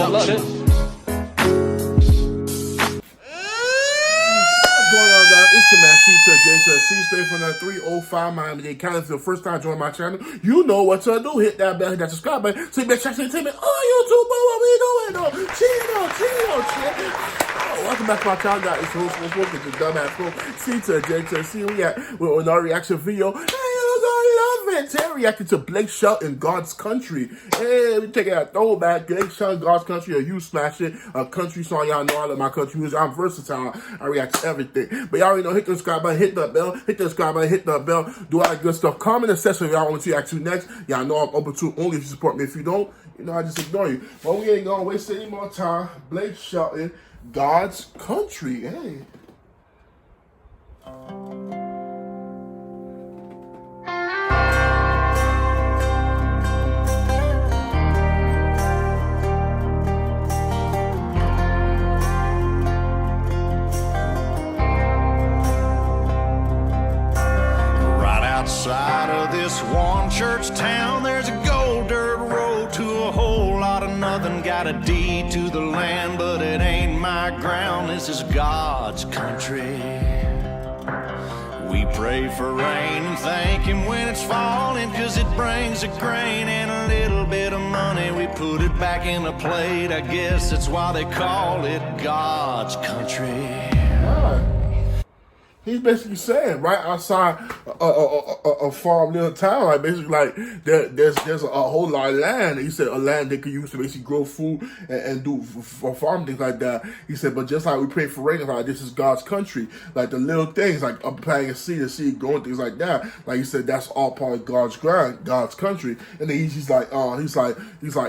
love it. It's your man C.J.C. straight from the 305 Miami-Dade County. If it's your first time joining my channel, you know what to do. Hit that bell, hit that subscribe button. So you better check me. Oh, YouTube, what we doing? Chill. Oh, welcome back to my channel, guys. It's your host, it's your dumbass bro, C.J.C. We're on our reaction video. Terry reacted to Blake Shelton, God's Country. Hey, we taking a throwback. Blake Shelton, God's Country, a you smash it, a country song. Y'all know I love my country music. I'm versatile. I react to everything. But y'all already know, hit the subscribe button, hit the bell, hit the subscribe button, hit the bell. Do all that good stuff. Comment in the section if y'all want to react to next. Y'all know I'm open to only if you support me. If you don't, you know I just ignore you. But we ain't gonna waste any more time. Blake Shelton, God's Country. Hey. Outside of this one church town, there's a gold dirt road to a whole lot of nothing. Got a deed to the land, but it ain't my ground. This is God's country. We pray for rain and thank Him when it's falling, 'cause it brings a grain and a little bit of money. We put it back in a plate. I guess that's why they call it God's country. He's basically saying right outside a farm little town, like basically like there's a whole lot of land. He said a land they could use to basically grow food and do for farm things like that. He said, but just like we pray for rain, like this is God's country. Like the little things, like planting a seed growing, things like that. Like he said, that's all part of God's ground, God's country. And then he's like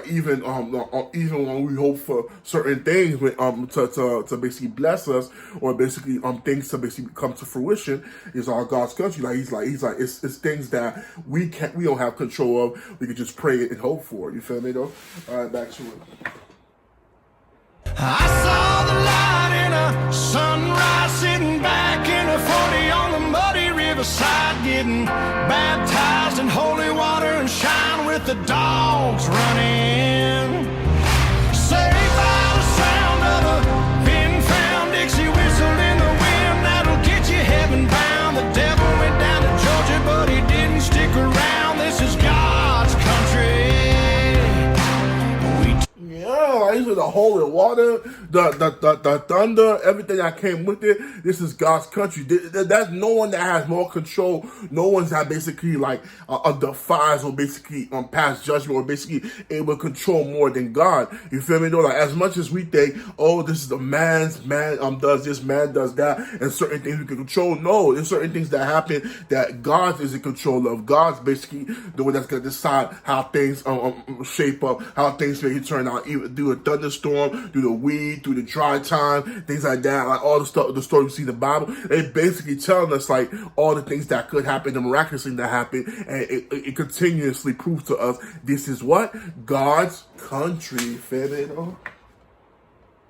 even when we hope for certain things to basically bless us, or basically things to basically come to fruition, is all God's country. Like he's like it's things that we don't have control of. We can just pray and hope for. You feel me though? All right, back to it. I saw the light in a sunrise, sitting back in a 40 on the muddy riverside, getting baptized in holy water and shine with the dogs running. Saved by the sound of a pin-found Dixie whistle in the wind that'll get you heaven bound. The devil went down to Georgia, but he didn't stick around. This is God's country. Yeah, these are the holy water, the thunder, everything that came with it. This is God's country. That's no one that has more control. No one's that basically like defies or basically pass judgment or basically able to control more than God. You feel me though? Like as much as we think, oh, this is the man does this, man does that, and certain things we can control. No, there's certain things that happen that God is in control of. God's basically the one that's gonna decide how things shape up, how things may turn out, even through a thunderstorm, through the weed, through the dry time, things like that. Like all the stuff, the story we see in the Bible, they basically telling us like all the things that could happen, the miraculous things that happen, and it continuously proves to us this is what God's country. Feel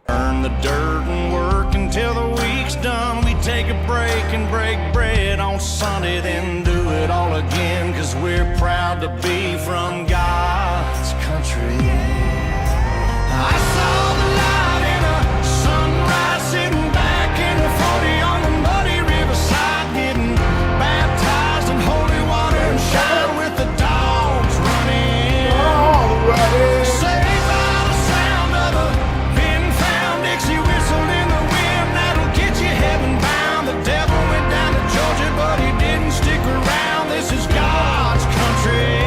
Earn the dirt and work until the week's done. We take a break and break bread on Sunday, then do it all again, 'cause we're proud to be from God's country. I saw the light in a sunrise, sitting back in a 40 on the muddy riverside, getting baptized in holy water and shine with the dogs running. All right. Saved by the sound of a pin-found Dixie whistle in the wind that'll get you heaven bound. The devil went down to Georgia, but he didn't stick around. This is God's country.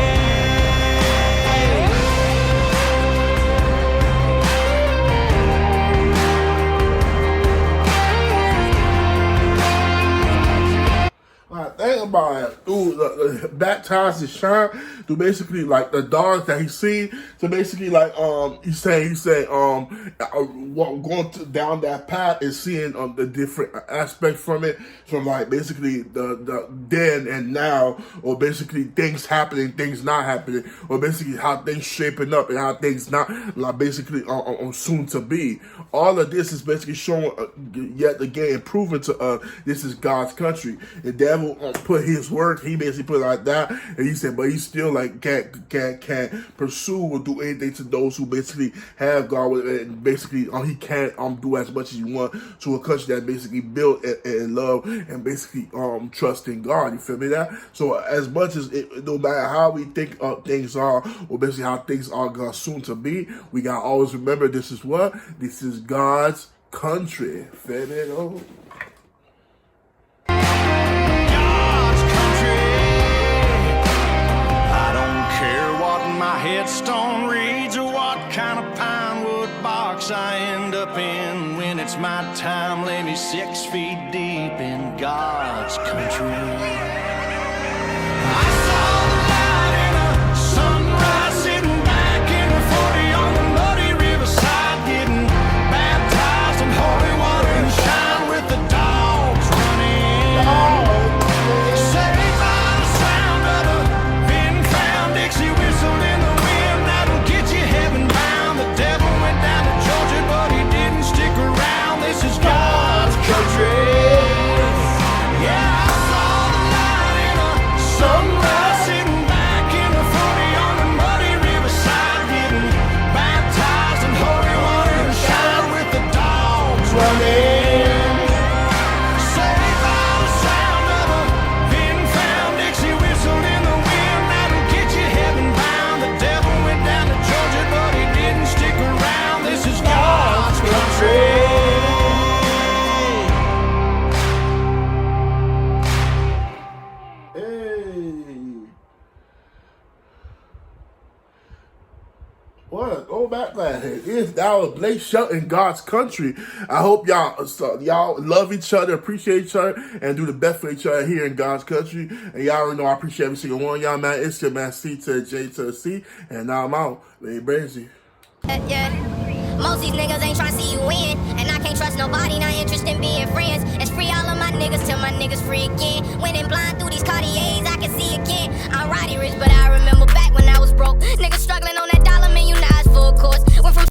Think about it. Through baptized and shine, through basically like the dogs that he seen, to basically like he said going down that path and seeing the different aspects from it, from like basically the then and now, or basically things happening, things not happening, or basically how things shaping up and how things not like basically soon to be. All of this is basically showing yet again, proving to us this is God's country. The devil put his work, he basically put it like that. And he said, but he still like can't pursue or do anything to those who basically have God, and basically he can't do as much as you want to a country that basically built and love and basically trust in God. You feel me? That so as much as no matter how we think things are, or basically how things are going soon to be, we gotta always remember this is what? This is God's country. Feel me? Oh. Headstone reads or what kind of pine wood box I end up in. When it's my time, lay me 6 feet deep in God's country. I saw the light in a sunrise, sitting back in the 40 on the muddy riverside, getting baptized in holy water and shine with the dogs running. Saved by the sound of a Vin-found Dixie whistle in the country. Yeah, I saw the light in a sunrise, sitting back in the 40 on the muddy riverside, getting baptized in holy water and shine with the dogs running. Saved by the sound of a Vin-found Dixie whistle in the wind that'll get you heaven bound. The devil went down to Georgia, but he didn't stick around. This is God's country. What? Go back that is that was Blake Shelton, God's country. I hope y'all love each other, appreciate each other, and do the best for each other here in God's country. And y'all already know I appreciate every single one of y'all, man. It's your man C.J.C. And now I'm out. Lady Brazy. Yeah. Most these niggas ain't tryna see you win, and I can't trust nobody, not interested in being friends. It's free all of my niggas till my niggas free again. When in blind through these Cartiers, I can see again. I'm riding rich, but I remember back when I was broke. Niggas struggling on